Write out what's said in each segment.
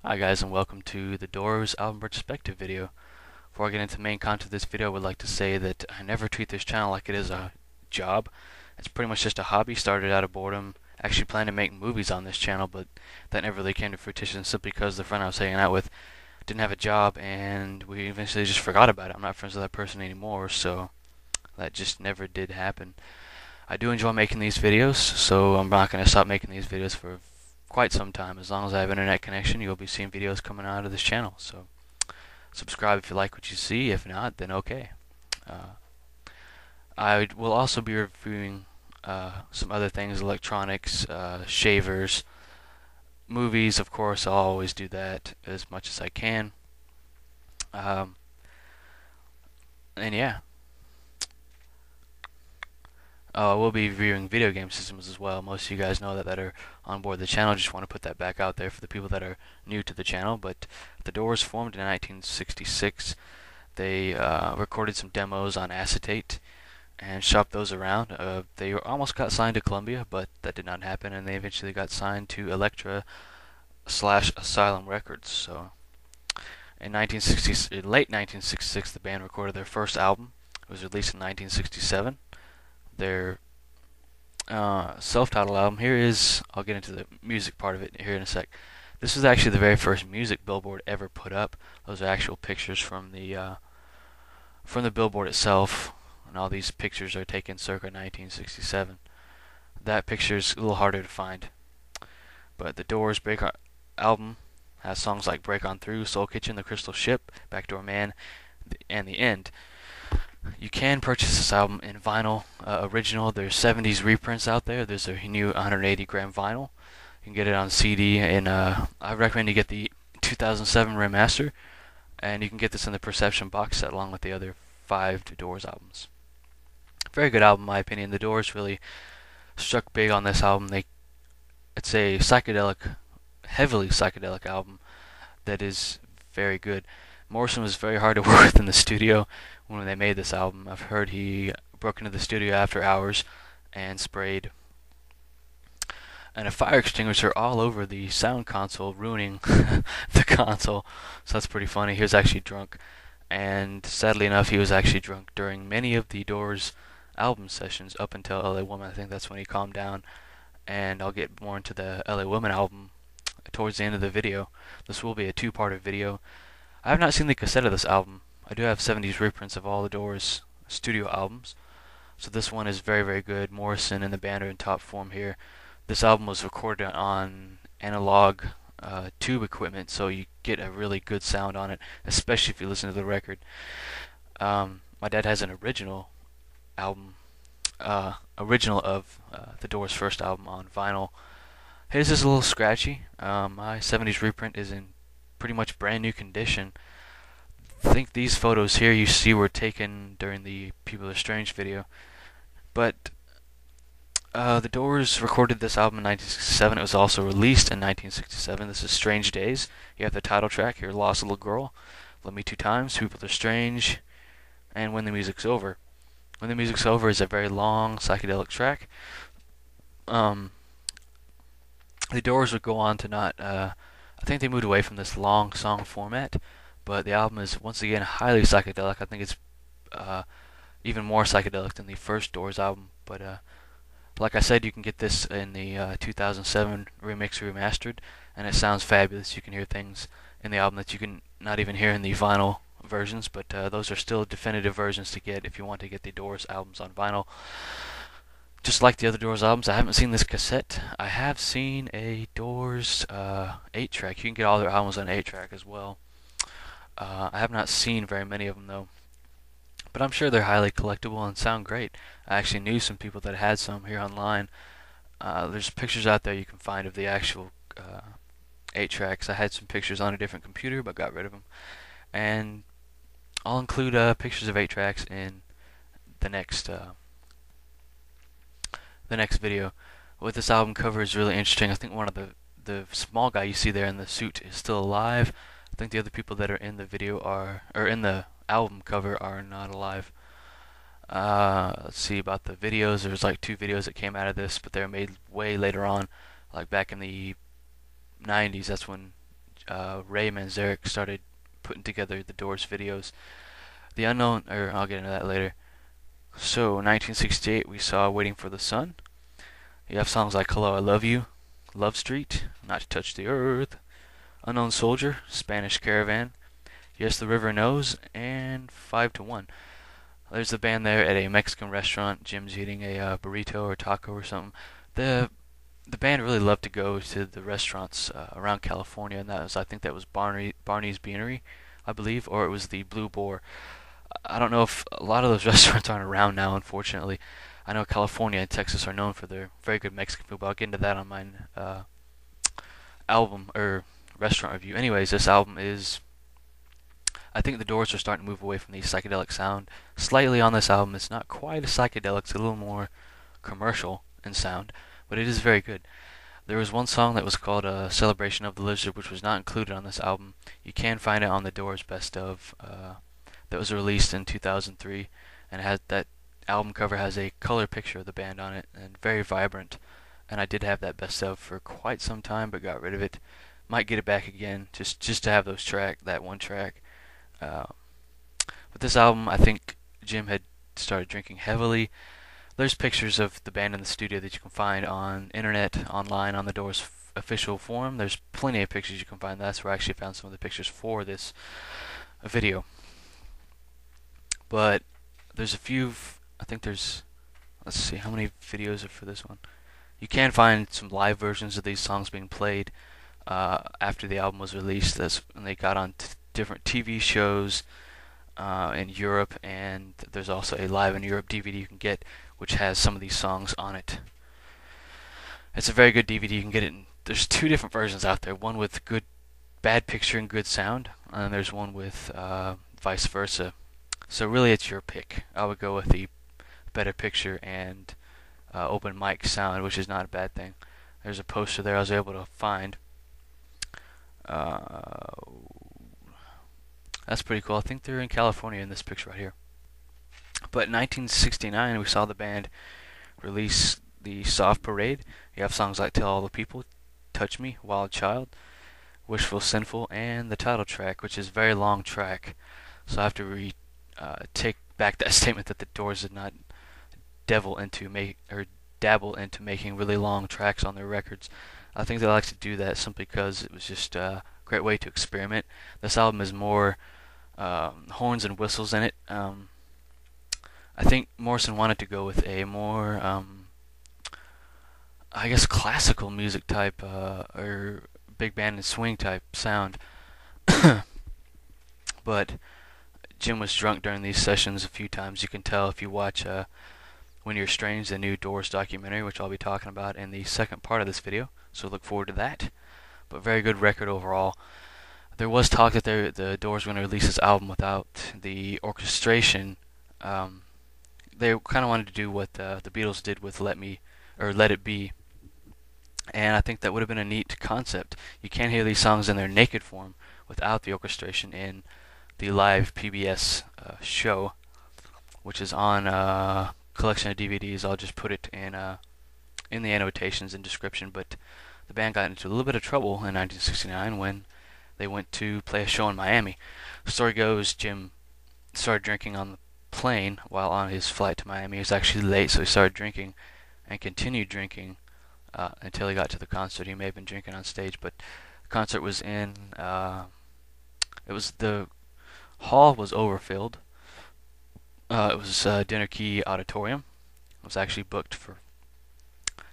Hi guys, and welcome to the Doors Album Retrospective video. Before I get into the main content of this video, I would like to say that I never treat this channel like it is a job. It's pretty much just a hobby, started out of boredom. Actually planned to make movies on this channel, but that never really came to fruition simply because the friend I was hanging out with didn't have a job and we eventually just forgot about it. I'm not friends with that person anymore, so that just never did happen. I do enjoy making these videos, so I'm not going to stop making these videos for quite some time. As long as I have internet connection, you'll be seeing videos coming out of this channel. So subscribe if you like what you see. If not, then okay. I will also be reviewing some other things, electronics, shavers, movies. Of course, I'll always do that as much as I can. Um, and yeah. I will be reviewing video game systems as well. Most of you guys know that are on board the channel. Just want to put that back out there for the people that are new to the channel. But the Doors formed in 1966. They recorded some demos on acetate and shopped those around. They almost got signed to Columbia, but that did not happen, and they eventually got signed to Elektra slash Asylum Records. So in late 1966, the band recorded their first album. It was released in 1967. Their self-titled album. I'll get into the music part of it here in a sec. This is actually the very first music billboard ever put up. Those are actual pictures from the billboard itself, and all these pictures are taken circa 1967. That picture is a little harder to find, but the Doors album has songs like Break On Through, Soul Kitchen, The Crystal Ship, Backdoor Man, and The End. You can purchase this album in vinyl original. There's 70s reprints out there. There's a new 180 gram vinyl. You can get it on CD, and I recommend you get the 2007 remaster, and you can get this in the Perception box set along with the other 5 Doors albums. Very good album, in my opinion. The Doors really struck big on this album. It's a heavily psychedelic album that is very good. Morrison was very hard to work with in the studio when they made this album. I've heard he broke into the studio after hours and sprayed a fire extinguisher all over the sound console, ruining the console. So that's pretty funny. He was actually drunk, and sadly enough, he was actually drunk during many of the Doors album sessions up until LA Woman. I think that's when he calmed down, and I'll get more into the LA Woman album towards the end of the video. This will be a two-parter video. I have not seen the cassette of this album. I do have 70s reprints of all the Doors studio albums, so this one is very, very good. Morrison and the band are in top form here. This album was recorded on analog tube equipment, so you get a really good sound on it, especially if you listen to the record. My dad has an original album, original of the Doors' first album on vinyl. His is a little scratchy. My 70s reprint is in pretty much brand new condition. I think these photos here you see were taken during the People Are Strange video. But the Doors recorded this album in 1967. It was also released in 1967. This is Strange Days. You have the title track, Your Lost Little Girl, Love Me Two Times, People Are Strange, and When the Music's Over. When the Music's Over is a very long psychedelic track. The Doors would go on to not, I think they moved away from this long song format, but the album is once again highly psychedelic. I think it's even more psychedelic than the first Doors album, but like I said, you can get this in the 2007 remix remastered, and it sounds fabulous. You can hear things in the album that you can not even hear in the vinyl versions, but those are still definitive versions to get if you want to get the Doors albums on vinyl. Just like the other Doors albums, I haven't seen this cassette. I have seen a Doors 8-track. You can get all their albums on 8-track as well. I have not seen very many of them though, but I'm sure they're highly collectible and sound great. I actually knew some people that had some here online. There's pictures out there you can find of the actual 8-tracks. I had some pictures on a different computer but got rid of them. And I'll include pictures of 8-tracks in the next video. What this album cover is really interesting. I think one of the small guy you see there in the suit is still alive. I think the other people that are in the video or in the album cover are not alive. Let's see about the videos. There's like 2 videos that came out of this, but they're made way later on, like back in the 90s. That's when Ray Manzarek started putting together the Doors videos. The unknown, or I'll get into that later. So 1968, we saw Waiting for the Sun. You have songs like Hello, I Love You, Love Street, Not to Touch the Earth, Unknown Soldier, Spanish Caravan, Yes, the River Knows, and 5 to 1. There's the band there at a Mexican restaurant. Jim's eating a burrito or taco or something. The band really loved to go to the restaurants around California, and I think that was Barney's Beanery, I believe, or it was the Blue Boar. I don't know if a lot of those restaurants aren't around now, unfortunately. I know California and Texas are known for their very good Mexican food, but I'll get into that on my album or restaurant review. Anyways, this album is, I think the Doors are starting to move away from the psychedelic sound slightly on this album. It's not quite a psychedelic, it's a little more commercial in sound, but it is very good. There was one song that was called Celebration of the Lizard, which was not included on this album. You can find it on the Doors Best Of that was released in 2003, and that album cover has a color picture of the band on it, and very vibrant. And I did have that Best Of for quite some time, but got rid of it. Might get it back again, just to have that one track. But this album, I think Jim had started drinking heavily. There's pictures of the band in the studio that you can find on internet, online, on the Doors official forum. There's plenty of pictures you can find. That's where I actually found some of the pictures for this video. But there's a few, I think there's, let's see, how many videos are for this one? You can find some live versions of these songs being played after the album was released. And they got on different TV shows in Europe, and there's also a Live in Europe DVD you can get, which has some of these songs on it. It's a very good DVD. You can get it there's two different versions out there. One with bad picture and good sound, and there's one with vice versa. So really it's your pick. I would go with the better picture and open mic sound, which is not a bad thing. There's a poster there I was able to find. That's pretty cool. I think they're in California in this picture right here. But in 1969, we saw the band release the Soft Parade. You have songs like Tell All the People, Touch Me, Wild Child, Wishful Sinful, and the title track, which is a very long track. So I have to take back that statement that the Doors did not dabble into making really long tracks on their records. I think they like to do that simply because it was just a great way to experiment. This album is more horns and whistles in it. I think Morrison wanted to go with a more, I guess, classical music type or big band and swing type sound. But Jim was drunk during these sessions a few times. You can tell if you watch When You're Strange, the new Doors documentary, which I'll be talking about in the second part of this video. So look forward to that. But very good record overall. There was talk that the Doors were going to release this album without the orchestration. They kind of wanted to do what the Beatles did with Let It Be. And I think that would have been a neat concept. You can't hear these songs in their naked form without the orchestration in the live PBS show, which is on a collection of DVDs. I'll just put it in the annotations and description. But the band got into a little bit of trouble in 1969 when they went to play a show in Miami. The story goes Jim started drinking on the plane while on his flight to Miami. He was actually late, so he started drinking and continued drinking until he got to the concert. He may have been drinking on stage, but the concert was in the hall was overfilled. It was Dinner Key Auditorium. It was actually booked for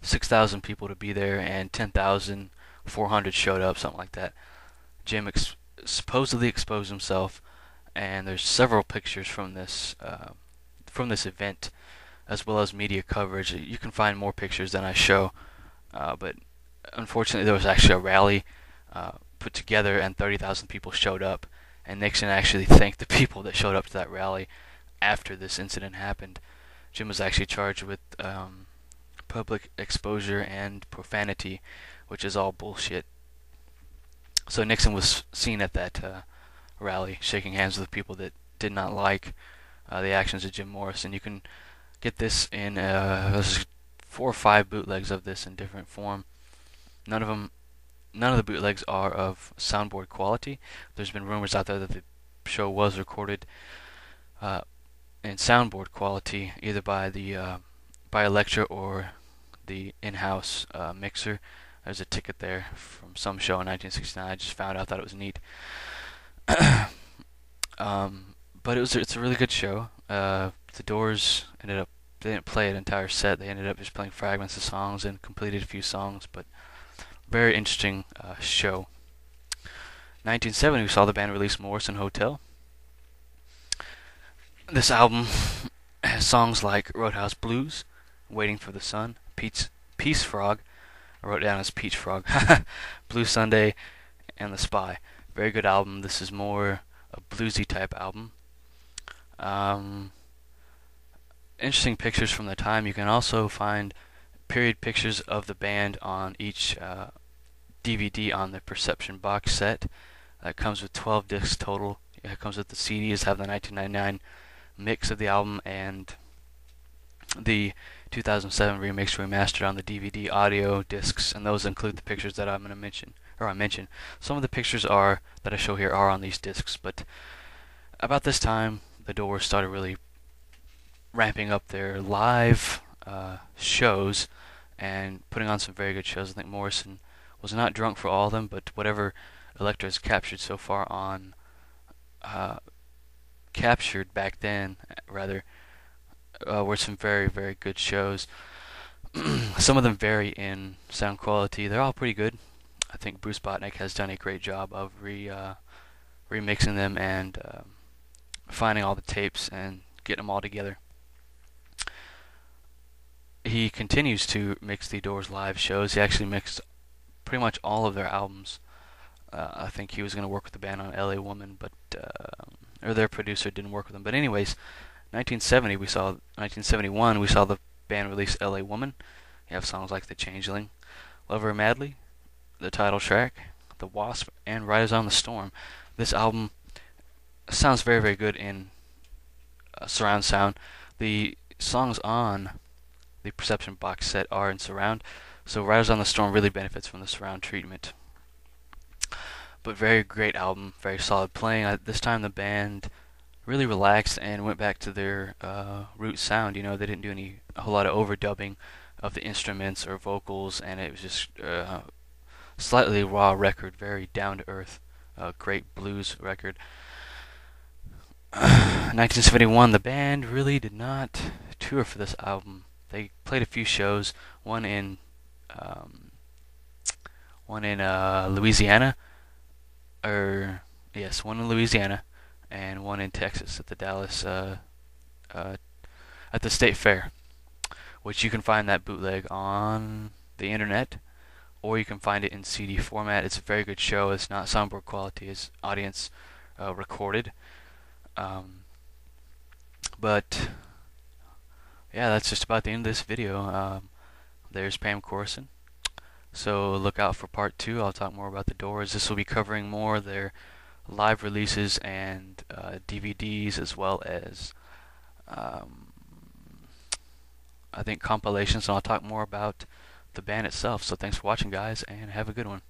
6,000 people to be there, and 10,400 showed up, something like that. Jim supposedly exposed himself, and there's several pictures from this event, as well as media coverage. You can find more pictures than I show, but unfortunately there was actually a rally put together, and 30,000 people showed up, and Nixon actually thanked the people that showed up to that rally after this incident happened. Jim was actually charged with public exposure and profanity, which is all bullshit. So Nixon was seen at that rally shaking hands with people that did not like the actions of Jim Morrison. You can get this in there's 4 or 5 bootlegs of this in different form. None of them none of the bootlegs are of soundboard quality. There's been rumors out there that the show was recorded uh, in soundboard quality, either by Electra or the in-house mixer. There's a ticket there from some show in 1969. I just found out that it was neat. But it's a really good show. The Doors they didn't play an entire set. They ended up just playing fragments of songs and completed a few songs. But very interesting show. 1970, we saw the band release Morrison Hotel. This album has songs like Roadhouse Blues, Waiting for the Sun, Peace Frog, I wrote it down as Peach Frog, Blue Sunday, and The Spy. Very good album. This is more a bluesy type album. Interesting pictures from the time. You can also find period pictures of the band on each DVD on the Perception box set. That comes with 12 discs total. It comes with the CDs, have the 1999 mix of the album and the 2007 remix remastered on the DVD audio discs, and those include the pictures that I'm going to mention, or I mentioned. Some of the pictures that I show here are on these discs, but about this time, the Doors started really ramping up their live shows and putting on some very good shows. I think Morrison was not drunk for all of them, but whatever Elektra has captured so far on captured back then, rather, were some very, very good shows. Some of them vary in sound quality. They're all pretty good. I think Bruce Botnick has done a great job of remixing them and finding all the tapes and getting them all together. He continues to mix the Doors live shows. He actually mixed pretty much all of their albums. I think he was going to work with the band on L.A. Woman, but or their producer didn't work with them. But anyways, 1971, we saw the band release L.A. Woman. You have songs like The Changeling, Love Her Madly, the title track, The Wasp, and Riders on the Storm. This album sounds very, very good in surround sound. The songs on the Perception box set are in surround, so Riders on the Storm really benefits from the surround treatment. But very great album, very solid playing. This time the band really relaxed and went back to their root sound. You know, they didn't do a whole lot of overdubbing of the instruments or vocals, and it was just slightly raw record, very down to earth, great blues record. 1971, the band really did not tour for this album. They played a few shows, one in Louisiana, one in Louisiana, and one in Texas at the Dallas at the State Fair, which you can find that bootleg on the internet, or you can find it in CD format. It's a very good show. It's not soundboard quality. It's audience recorded. But yeah, that's just about the end of this video. There's Pam Corson. So look out for part 2. I'll talk more about the Doors. This will be covering more of their live releases and DVDs, as well as I think compilations, and I'll talk more about the band itself. So thanks for watching, guys, and have a good one.